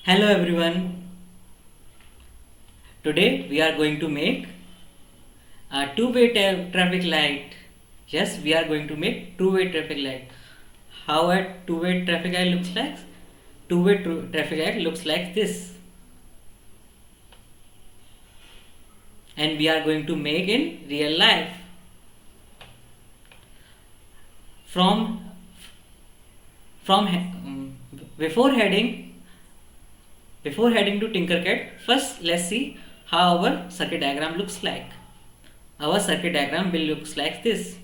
Hello everyone. Today we are going to make a two-way traffic light. Yes, we are going to make two-way traffic light. How a two-way traffic light looks like? Two-way traffic light looks like this. And we are going to make in real life. From before heading to Tinkercad, first let's see how our circuit diagram looks like. Our circuit diagram will looks like this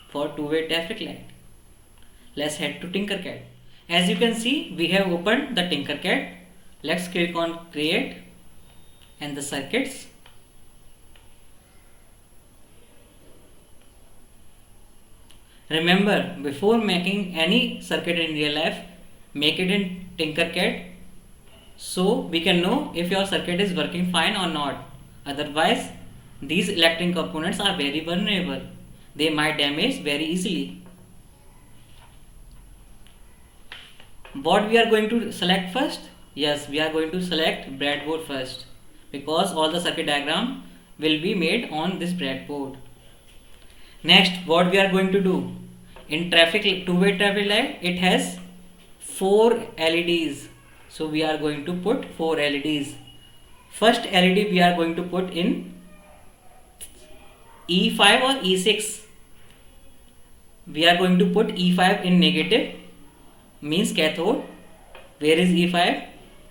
for two-way traffic light. Let's head to Tinkercad. As you can see, we have opened the Tinkercad. Let's click on create and the circuits. Remember, before making any circuit in real life, make it in Tinkercad so we can know if your circuit is working fine or not. Otherwise, these electric components are very vulnerable. They might damage very easily. What we are going to select first? Yes, we are going to select breadboard first because all the circuit diagram will be made on this breadboard. Next, what we are going to do? In two-way traffic light, it has 4 LEDs. So we are going to put 4 LEDs. First LED we are going to put in E5 or E6. We are going to put E5 in negative, means cathode. Where is E5?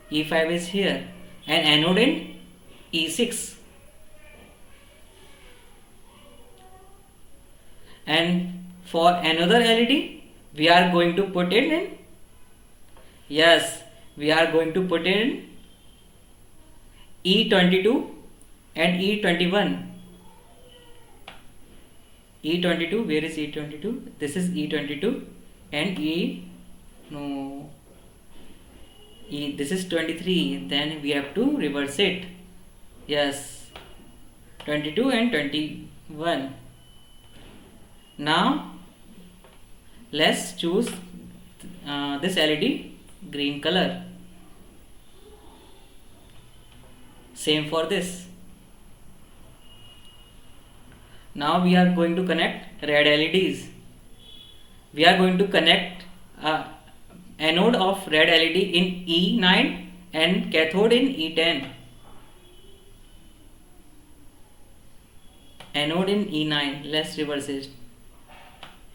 E5 is here, and anode in E6. And for another LED, we are going to put it in, yes, we are going to put in E22 and E21. E22, where is E22? This is E22 and this is 23. Then we have to reverse it. Yes, 22 and 21. Now let's choose this LED green color. Same for this. Now we are going to connect red LEDs. We are going to connect anode of red LED in E9 and cathode in E10. Anode in E9. Let's reverse it.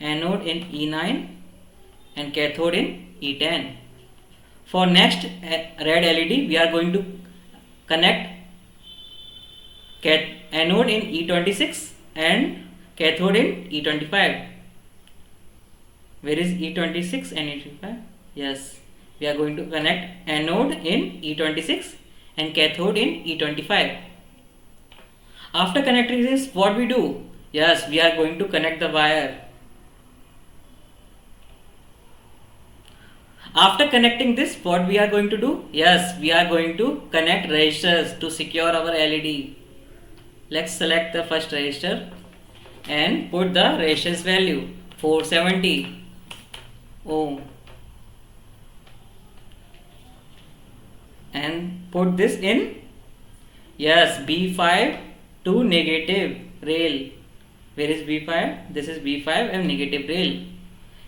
Anode in E9 and cathode in E10. For next red LED, we are going to connect anode in E26 and cathode in E25. Where is E26 and E25? Yes, we are going to connect anode in E26 and cathode in E25. After connecting this, what we do? Yes, we are going to connect the wire. After connecting this, what we are going to do? Yes, we are going to connect resistors to secure our LED. Let's select the first resistor and put the resistance value 470 ohm and put this in, yes, B5 to negative rail. Where is B5? This is B5 and negative rail.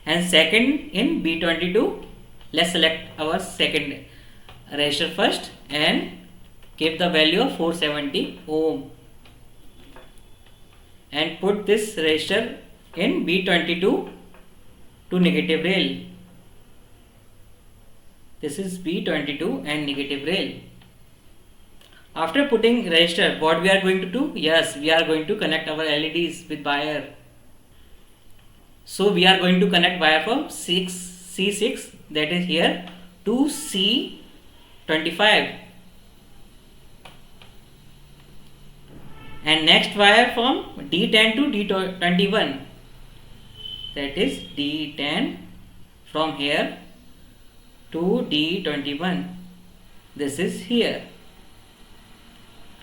And second in B22. Let's select our second resistor first and keep the value of 470 ohm and put this resistor in B22 to negative rail. This is B22 and negative rail. After putting resistor, what we are going to do? Yes, we are going to connect our LEDs with wire. So we are going to connect wire from C6, that is here, to C25, and next wire from D10 to D21, that is D10 from here to D21. This is here.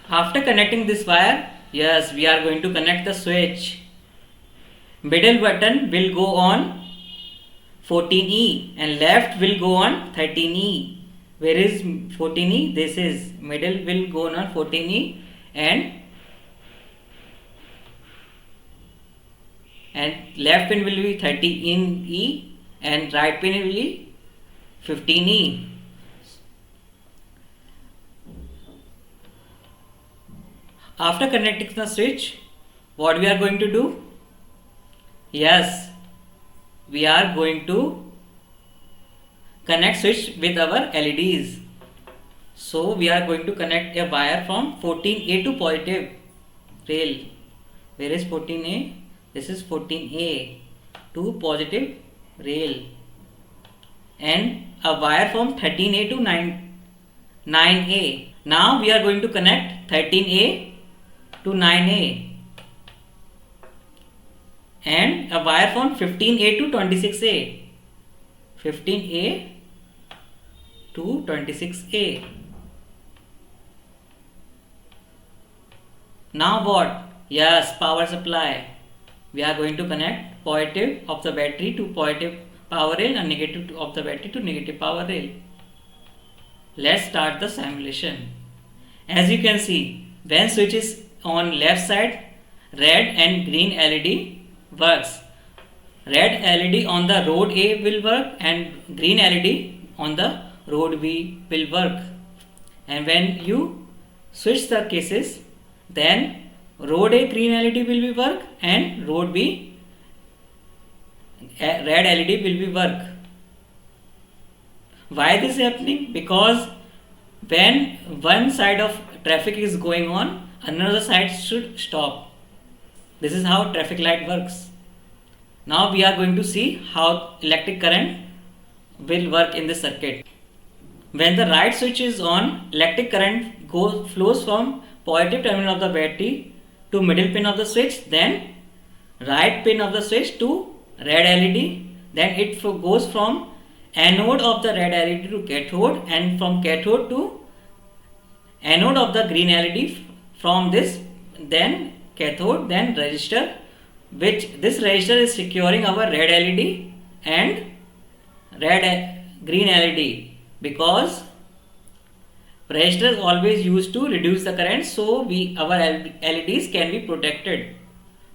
After connecting this wire, yes, we are going to connect the switch. Middle button will go on 14E and left will go on 13E. Where is 14E? This is middle will go on 14E, and left pin will be 13 in E, and right pin will be 15E. After connecting the switch, what we are going to do? Yes, we are going to connect switch with our LEDs. So we are going to connect a wire from 14A to positive rail. Where is 14A? This is 14A to positive rail, and a wire from 13A to 9A. Now we are going to connect 13A to 9A, and a wire from 15A to 26A. 15A to 26A. Now what? Yes, power supply. We are going to connect positive of the battery to positive power rail and negative of the battery to negative power rail. Let's start the simulation. As you can see, when switch is on left side, red and green LED works. Red LED on the road A will work and green LED on the road B will work. And when you switch the cases, then road A green LED will be work and road B red LED will be work. Why this is happening? Because when one side of traffic is going on, another side should stop. This is how traffic light works. Now we are going to see how electric current will work in this circuit. When the right switch is on, electric current flows from positive terminal of the battery to middle pin of the switch, then right pin of the switch to red LED, then it goes from anode of the red LED to cathode, and from cathode to anode of the green LED, from this then cathode, then resistor, which this resistor is securing our red LED and green LED, because resistor is always used to reduce the current, so our LEDs can be protected.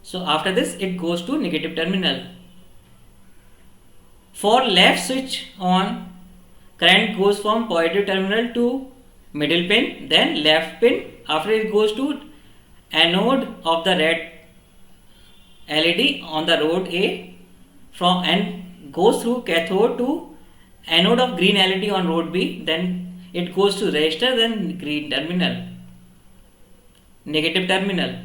So after this it goes to negative terminal. For left switch on, current goes from positive terminal to middle pin, then left pin, after it goes to anode of the red LED on the road A, from and goes through cathode to anode of green LED on road B, then it goes to resistor, then green terminal, negative terminal.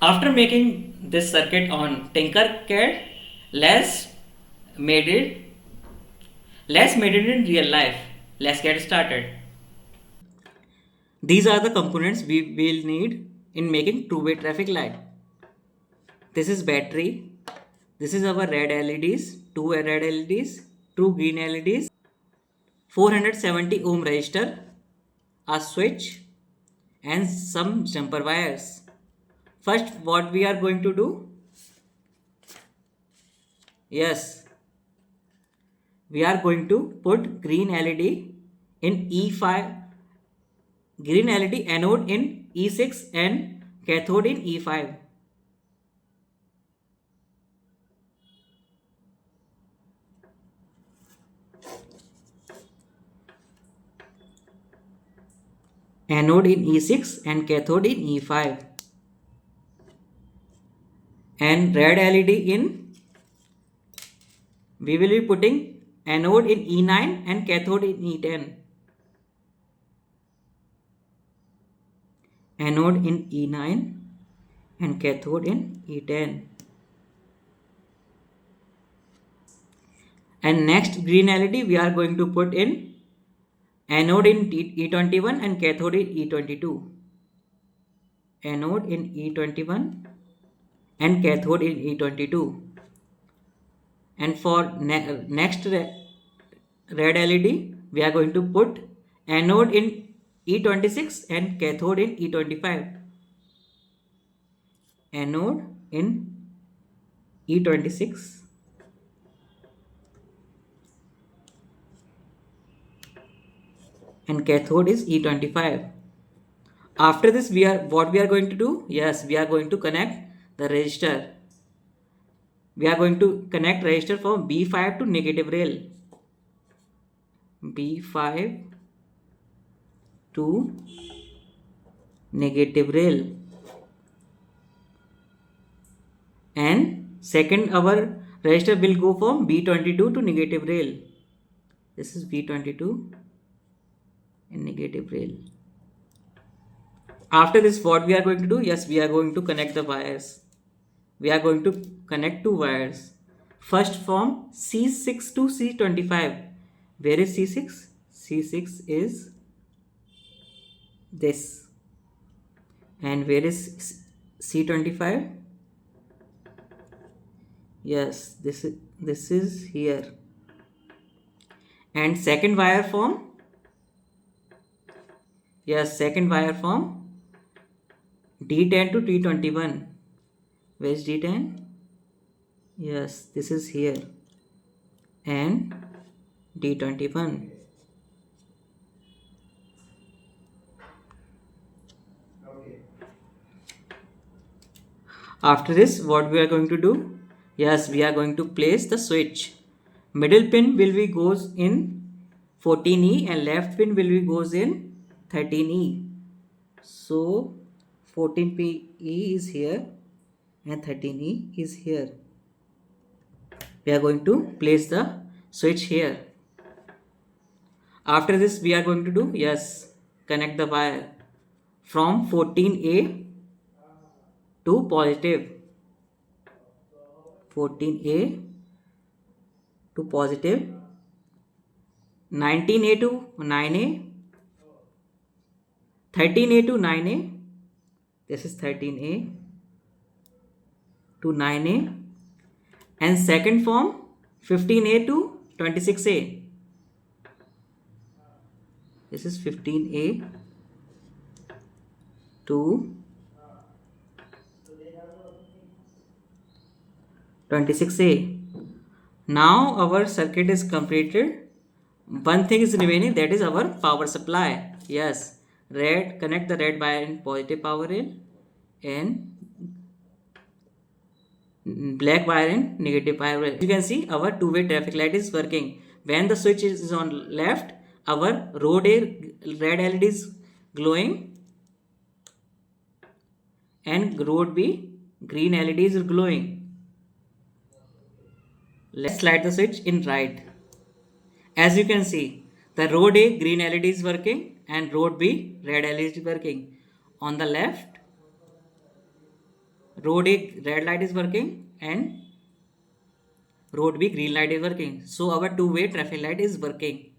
After making this circuit on Tinkercad, let's made it in real life. Let's get started. These are the components we will need in making two-way traffic light. This is battery. This is our red LEDs, two red LEDs, two green LEDs, 470 ohm resistor, a switch, and some jumper wires. First, what we are going to do? Yes, we are going to put green LED in E5, green LED anode in E6 and cathode in E5. Anode in E6 and cathode in E5. And red LED in, we will be putting anode in E9 and cathode in E10. Anode in E9 and cathode in E10. And next green LED we are going to put in anode in E21 and cathode in E22. Anode in E21 and cathode in E22. And for next red LED we are going to put anode in E26 and cathode in E25. Anode in E26 and cathode is E25. After this, what we are going to do? Yes, we are going to connect the resistor. We are going to connect resistor from B5 to negative rail. B5 to negative rail. And second, our resistor will go from B22 to negative rail. This is B22 and negative rail. After this, what we are going to do? Yes, we are going to connect the wires. We are going to connect two wires. First from C6 to C25. Where is C6? C6 is this. And where is C25? Yes, this is here. And second wire from, yes, second wire from D10 to T21. Where is D10? Yes, this is here. And D21. After this, what we are going to do? Yes, we are going to place the switch. Middle pin will be goes in 14E and left pin will be goes in 13E. So 14E is here and 13E is here. We are going to place the switch here. After this, we are going to do, yes, connect the wire from 14A to positive. 14A to positive, 19A to 9A, 13A to 9A, this is 13A to 9A, and second form 15A to 26A. This is 15A to 26A. Now our circuit is completed. One thing is remaining, that is our power supply. Yes, connect the red wire in positive power rail and black wire in negative power rail. You can see our two-way traffic light is working. When the switch is on left, our road A red LED is glowing and road B green LED is glowing. Let's slide the switch in right. As you can see, the road A green LED is working and road B red LED is working. On the left, road A red light is working and road B green light is working. So our two-way traffic light is working.